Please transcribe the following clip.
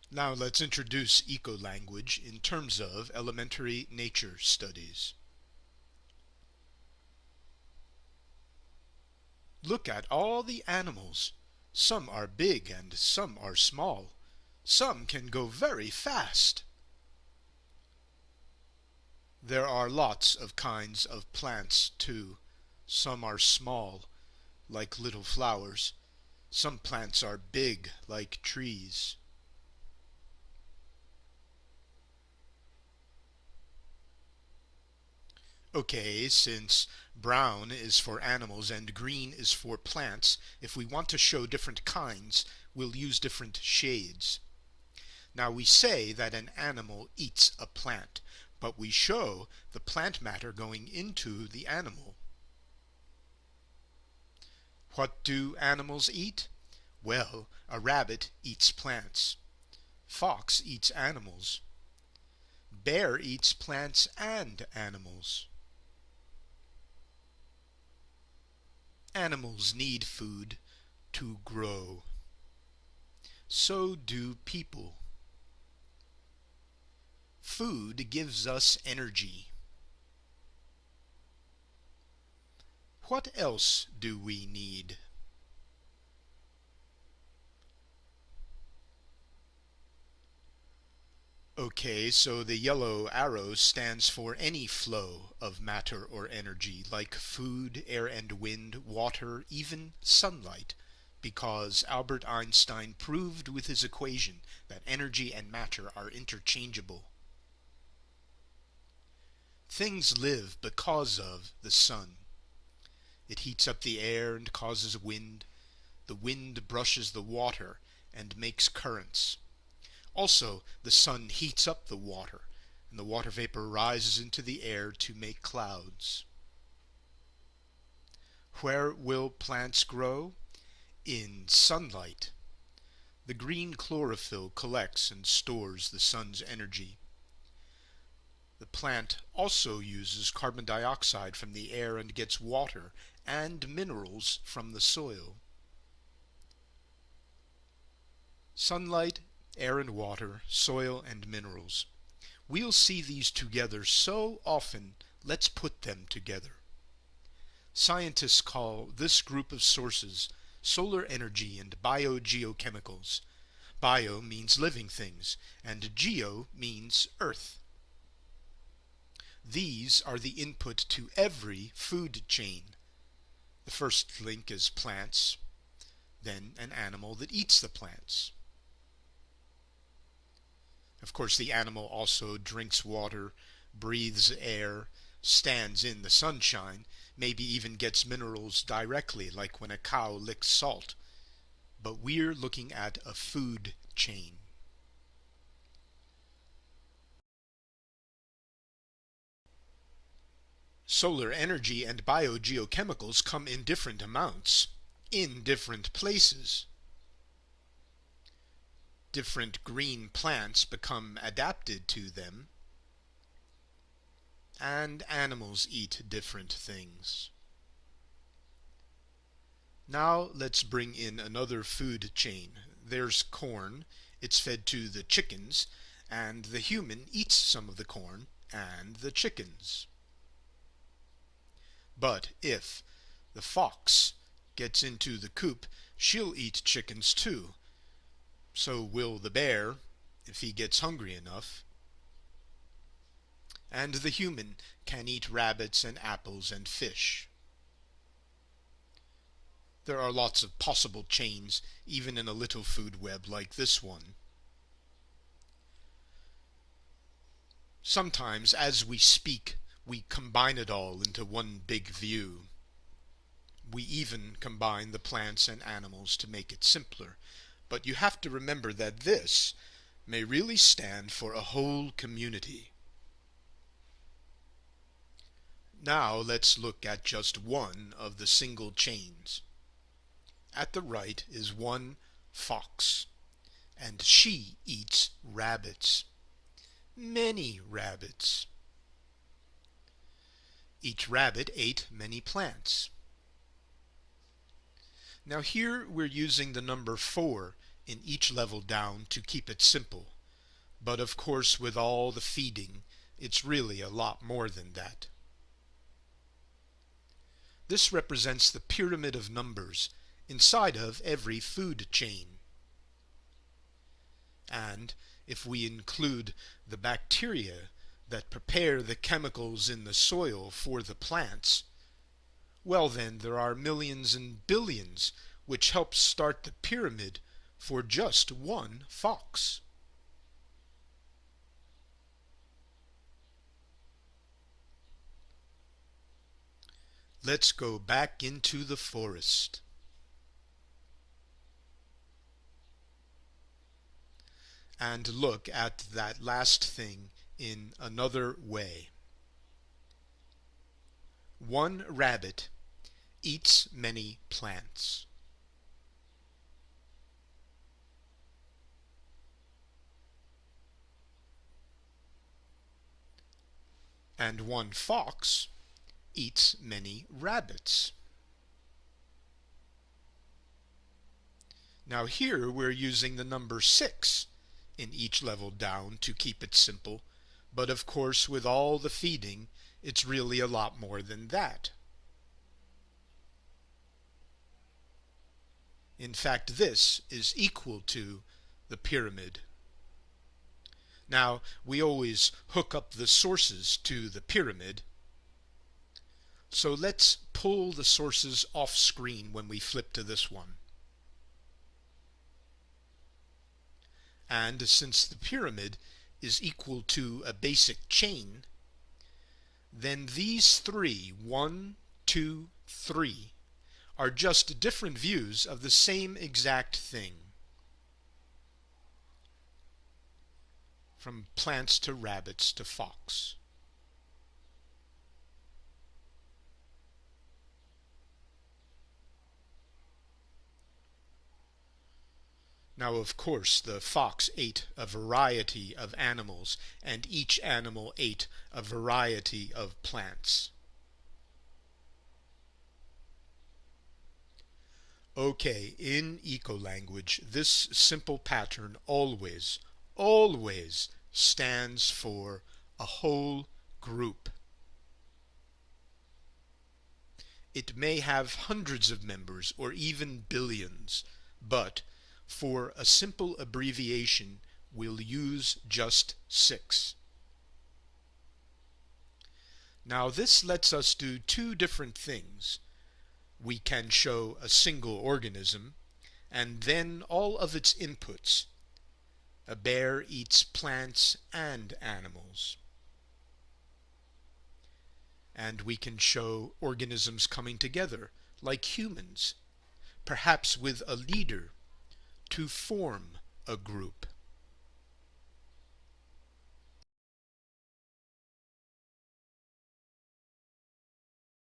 Now let's introduce eco-language in terms of elementary nature studies. Look at all the animals. Some are big and some are small. Some can go very fast. There are lots of kinds of plants too. Some are small, like little flowers. Some plants are big, like trees. Okay, since brown is for animals and green is for plants, if we want to show different kinds, we'll use different shades. Now we say that an animal eats a plant, but we show the plant matter going into the animal. What do animals eat? Well, a rabbit eats plants. Fox eats animals. Bear eats plants and animals. Animals need food to grow. So do people. Food gives us energy. What else do we need? Okay, so the yellow arrow stands for any flow of matter or energy, like food, air and wind, water, even sunlight, because Albert Einstein proved with his equation that energy and matter are interchangeable. Things live because of the sun. It heats up the air and causes wind. The wind brushes the water and makes currents. Also, the sun heats up the water, and the water vapor rises into the air to make clouds. Where will plants grow? In sunlight. The green chlorophyll collects and stores the sun's energy. The plant also uses carbon dioxide from the air and gets water and minerals from the soil. Sunlight, air and water, soil and minerals. We'll see these together so often, let's put them together. Scientists call this group of sources solar energy and biogeochemicals. Bio means living things, and geo means earth. These are the input to every food chain. The first link is plants, then an animal that eats the plants. Of course, the animal also drinks water, breathes air, stands in the sunshine, maybe even gets minerals directly, like when a cow licks salt. But we're looking at a food chain. Solar energy and biogeochemicals come in different amounts, in different places. Different green plants become adapted to them, and animals eat different things. Now let's bring in another food chain. There's corn, it's fed to the chickens, and the human eats some of the corn and the chickens. But if the fox gets into the coop, she'll eat chickens too. So will the bear, if he gets hungry enough. And the human can eat rabbits and apples and fish. There are lots of possible chains, even in a little food web like this one. Sometimes, as we speak, we combine it all into one big view. We even combine the plants and animals to make it simpler. But you have to remember that this may really stand for a whole community. Now let's look at just one of the single chains. At the right is one fox, and she eats rabbits. Many rabbits. Each rabbit ate many plants. Now here we're using the number 4 in each level down to keep it simple, but of course with all the feeding, it's really a lot more than that. This represents the pyramid of numbers inside of every food chain. And if we include the bacteria that prepare the chemicals in the soil for the plants, well then there are millions and billions which help start the pyramid for just one fox. Let's go back into the forest. And look at that last thing in another way. One rabbit eats many plants. And one fox eats many rabbits. Now here we're using the number 6 in each level down to keep it simple, but of course with all the feeding, it's really a lot more than that. In fact, this is equal to the pyramid. Now, we always hook up the sources to the pyramid, so let's pull the sources off screen when we flip to this one. And since the pyramid is equal to a basic chain, then these three, 1, 2, 3, are just different views of the same exact thing. From plants to rabbits to fox. Now, of course, the fox ate a variety of animals, and each animal ate a variety of plants. Okay, in ecolanguage, this simple pattern always stands for a whole group. It may have hundreds of members or even billions, but for a simple abbreviation, we'll use just 6. Now this lets us do two different things. We can show a single organism, and then all of its inputs. A bear eats plants and animals. And we can show organisms coming together, like humans, perhaps with a leader, to form a group.